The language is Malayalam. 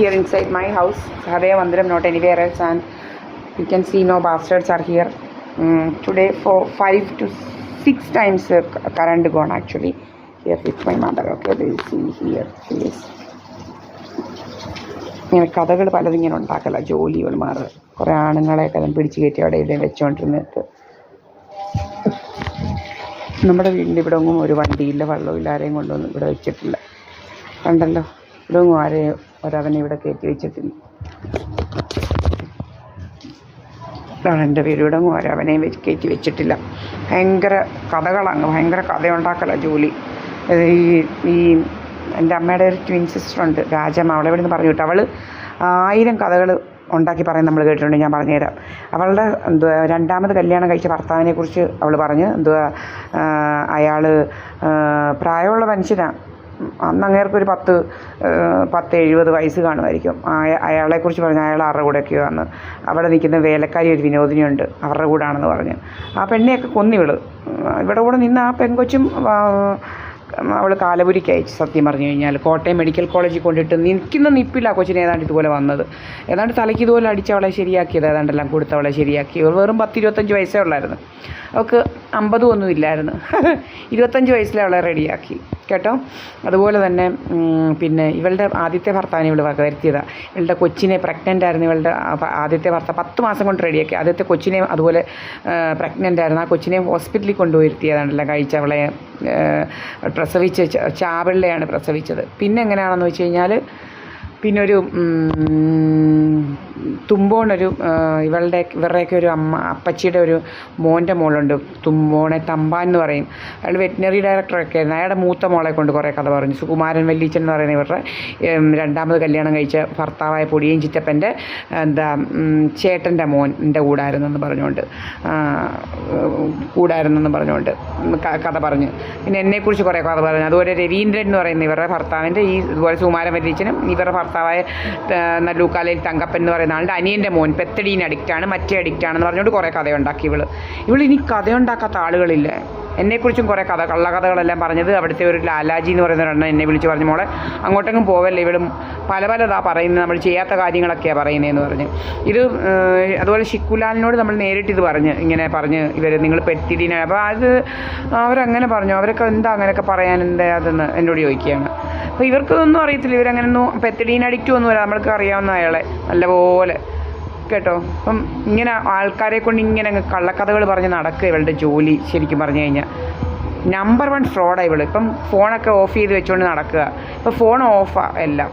here inside my house. Sahadev Mandiram, not anywhere else, and you can see no bastards are here. Today for 5 to 6 times current gone actually. Here with my mother. Okay, they see here. She is. ഇങ്ങനെ കഥകൾ പലതും ഇങ്ങനെ ഉണ്ടാക്കല ജോലികൾമാർ കുറേ ആണുങ്ങളെയൊക്കെ പിടിച്ച് കയറ്റി അവിടെ ഇവിടെ വെച്ചുകൊണ്ടിരുന്നിട്ട്. നമ്മുടെ വീടിൻ്റെ ഇവിടെ ഒന്നും ഒരു വണ്ടിയില്ല, വെള്ളമില്ല, ആരെയും കൊണ്ടൊന്നും ഇവിടെ വെച്ചിട്ടില്ല. കണ്ടല്ലോ, ഇവിടെ ഒന്നും ആരെയും ഒരവനെ ഇവിടെ കയറ്റി വെച്ചിട്ടില്ല. ഇതാണ് എൻ്റെ വീട്. ഇവിടെ ഒന്നും ഒരവനെയും കയറ്റി വെച്ചിട്ടില്ല. ഭയങ്കര കഥകളങ്ങ്, ഭയങ്കര കഥയുണ്ടാക്കല ജോലി. ഈ എൻ്റെ അമ്മയുടെ ഒരു ട്വിൻ സിസ്റ്ററുണ്ട് രാജമ്മ, അവളെ ഇവിടെ നിന്ന് പറഞ്ഞു വിട്ടു. അവൾ 1000 കഥകൾ ഉണ്ടാക്കി പറയും നമ്മൾ കേട്ടിട്ടുണ്ട്. ഞാൻ പറഞ്ഞുതരാം. അവളുടെ രണ്ടാമത് കല്യാണം കഴിച്ച ഭർത്താവിനെ കുറിച്ച് അവൾ പറഞ്ഞ് അയാൾ പ്രായമുള്ള മനുഷ്യനാണ്. അന്ന് അങ്ങേർക്കൊരു 10-70 വയസ്സ് കാണുമായിരിക്കും. അയാളെക്കുറിച്ച് പറഞ്ഞു അയാൾ അവരുടെ കൂടെയൊക്കെയോ അന്ന് അവിടെ നിൽക്കുന്ന വേലക്കാരി ഒരു വിനോദിനിയുണ്ട്, അവരുടെ കൂടാണെന്ന് പറഞ്ഞ് ആ പെണ്ണെയൊക്കെ കൊന്നിവള്. ഇവിടെ കൂടെ നിന്ന് ആ പെൺകൊച്ചും അവൾ കാലപുരിക്ക് അയച്ചു. സത്യം പറഞ്ഞു കഴിഞ്ഞാൽ കോട്ടയം മെഡിക്കൽ കോളേജിൽ കൊണ്ടിട്ട് നിൽക്കുന്ന നിപ്പില്ല കൊച്ചിനെ ഏതാണ്ട് ഇതുപോലെ വന്നത്. ഏതാണ്ട് തലയ്ക്ക് ഇതുപോലെ അടിച്ചവളെ ശരിയാക്കിയത്, ഏതാണ്ടെല്ലാം കൊടുത്തവളെ ശരിയാക്കി. വെറും 10-25 വയസ്സേ ഉള്ളായിരുന്നു. അവൾക്ക് 50 ഒന്നും ഇല്ലായിരുന്നു. 25 വയസ്സിലെ അവളെ റെഡിയാക്കി കേട്ടോ. അതുപോലെ തന്നെ പിന്നെ ഇവളുടെ ആദ്യത്തെ ഭർത്താവിനെ ഇവൾ വരുത്തിയതാണ്. ഇവളുടെ കൊച്ചിനെ പ്രഗ്നൻ്റ് ആയിരുന്നു. ഇവളുടെ ആദ്യത്തെ ഭർത്താവ് 10 മാസം കൊണ്ട് റെഡിയാക്കി. ആദ്യത്തെ കൊച്ചിനെ അതുപോലെ പ്രഗ്നൻ്റ് ആയിരുന്നു. ആ കൊച്ചിനെ ഹോസ്പിറ്റലിൽ കൊണ്ടുപോയിരുത്തിയതാണല്ലോ കഴിച്ച്. അവളെ പ്രസവിച്ച് ചാവള്ളയാണ് പ്രസവിച്ചത്. പിന്നെ എങ്ങനെയാണെന്ന് വെച്ച് കഴിഞ്ഞാൽ പിന്നൊരു തുമ്പോണൊരു ഇവരുടെയൊക്കെ ഒരു അപ്പച്ചിയുടെ ഒരു മോൻ്റെ മോളുണ്ട്, തുമ്പോണെ തമ്പാൻ എന്ന് പറയും. അയാൾ വെറ്റിനറി ഡയറക്ടറൊക്കെ ആയിരുന്നു. അയാളുടെ മൂത്ത മോളെ കൊണ്ട് കുറേ കഥ പറഞ്ഞു. സുകുമാരൻ വല്യച്ഛൻ എന്ന് പറയുന്ന ഇവരുടെ രണ്ടാമത് കല്യാണം കഴിച്ച ഭർത്താവായ പൊടിയൻ ചിറ്റപ്പൻ്റെ ചേട്ടൻ്റെ മോൻ്റെ കൂടായിരുന്നെന്ന് പറഞ്ഞുകൊണ്ട് കഥ പറഞ്ഞു. പിന്നെ എന്നെക്കുറിച്ച് കുറേ കഥ പറഞ്ഞു. അതുപോലെ രവീന്ദ്രൻ എന്ന് പറയുന്ന ഇവരുടെ ഭർത്താവിൻ്റെ ഇതുപോലെ സുകുമാരൻ വല്യച്ഛനും ഇവരുടെ ഭർത്താവായ നല്ലൂക്കാലയിൽ തങ്കപ്പൻ എന്ന് പറയുന്ന ആളുടെ അനിയൻ്റെ മോൻ പെത്തടീൻ അഡിക്റ്റാണ്, മറ്റേ അഡിക്റ്റാണെന്ന് പറഞ്ഞുകൊണ്ട് കുറേ കഥയുണ്ടാക്കി ഇവൾ ഇനി കഥയുണ്ടാക്കാത്ത ആളുകളില്ല. എന്നെക്കുറിച്ചും കുറേ കള്ളക്കഥകളെല്ലാം പറഞ്ഞത് അവിടുത്തെ ഒരു ലാലാജി എന്ന് പറയുന്ന ഒരെണ്ണം എന്നെ വിളിച്ച് പറഞ്ഞു, മോളെ അങ്ങോട്ടെങ്കിലും പോവല്ലേ, ഇവളും പലതാ പറയുന്നത്, നമ്മൾ ചെയ്യാത്ത കാര്യങ്ങളൊക്കെയാണ് പറയുന്നതെന്ന് പറഞ്ഞ്. ഇത് അതുപോലെ ഷിക്കുലാലിനോട് നമ്മൾ നേരിട്ടിത് ഇങ്ങനെ പറഞ്ഞ് നിങ്ങൾ പെത്തിടീന. അപ്പോൾ അത് അവരങ്ങനെ പറഞ്ഞു. അവരൊക്കെ എന്താ അങ്ങനെയൊക്കെ പറയാൻ എന്താ അതെന്ന് എന്നോട് ചോദിക്കുകയാണ്. അപ്പോൾ ഇവർക്കൊന്നും അറിയത്തില്ല. ഇവരങ്ങനെയൊന്നും പെത്തിടീൻ അഡിക്റ്റും ഒന്നുമില്ല. നമ്മൾക്ക് അറിയാവുന്ന അയാളെ നല്ലപോലെ കേട്ടോ. അപ്പം ഇങ്ങനെ ആൾക്കാരെ കൊണ്ട് ഇങ്ങനെ കള്ളക്കഥകൾ പറഞ്ഞ് നടക്കുക ഇവളുടെ ജോലി. ശരിക്കും പറഞ്ഞു കഴിഞ്ഞാൽ നമ്പർ 1 ഫ്രോഡാണ് ഇവൾ. ഇപ്പം ഫോണൊക്കെ ഓഫ് ചെയ്ത് വെച്ചുകൊണ്ട് നടക്കുക. ഇപ്പം ഫോൺ ഓഫാണ് എല്ലാം.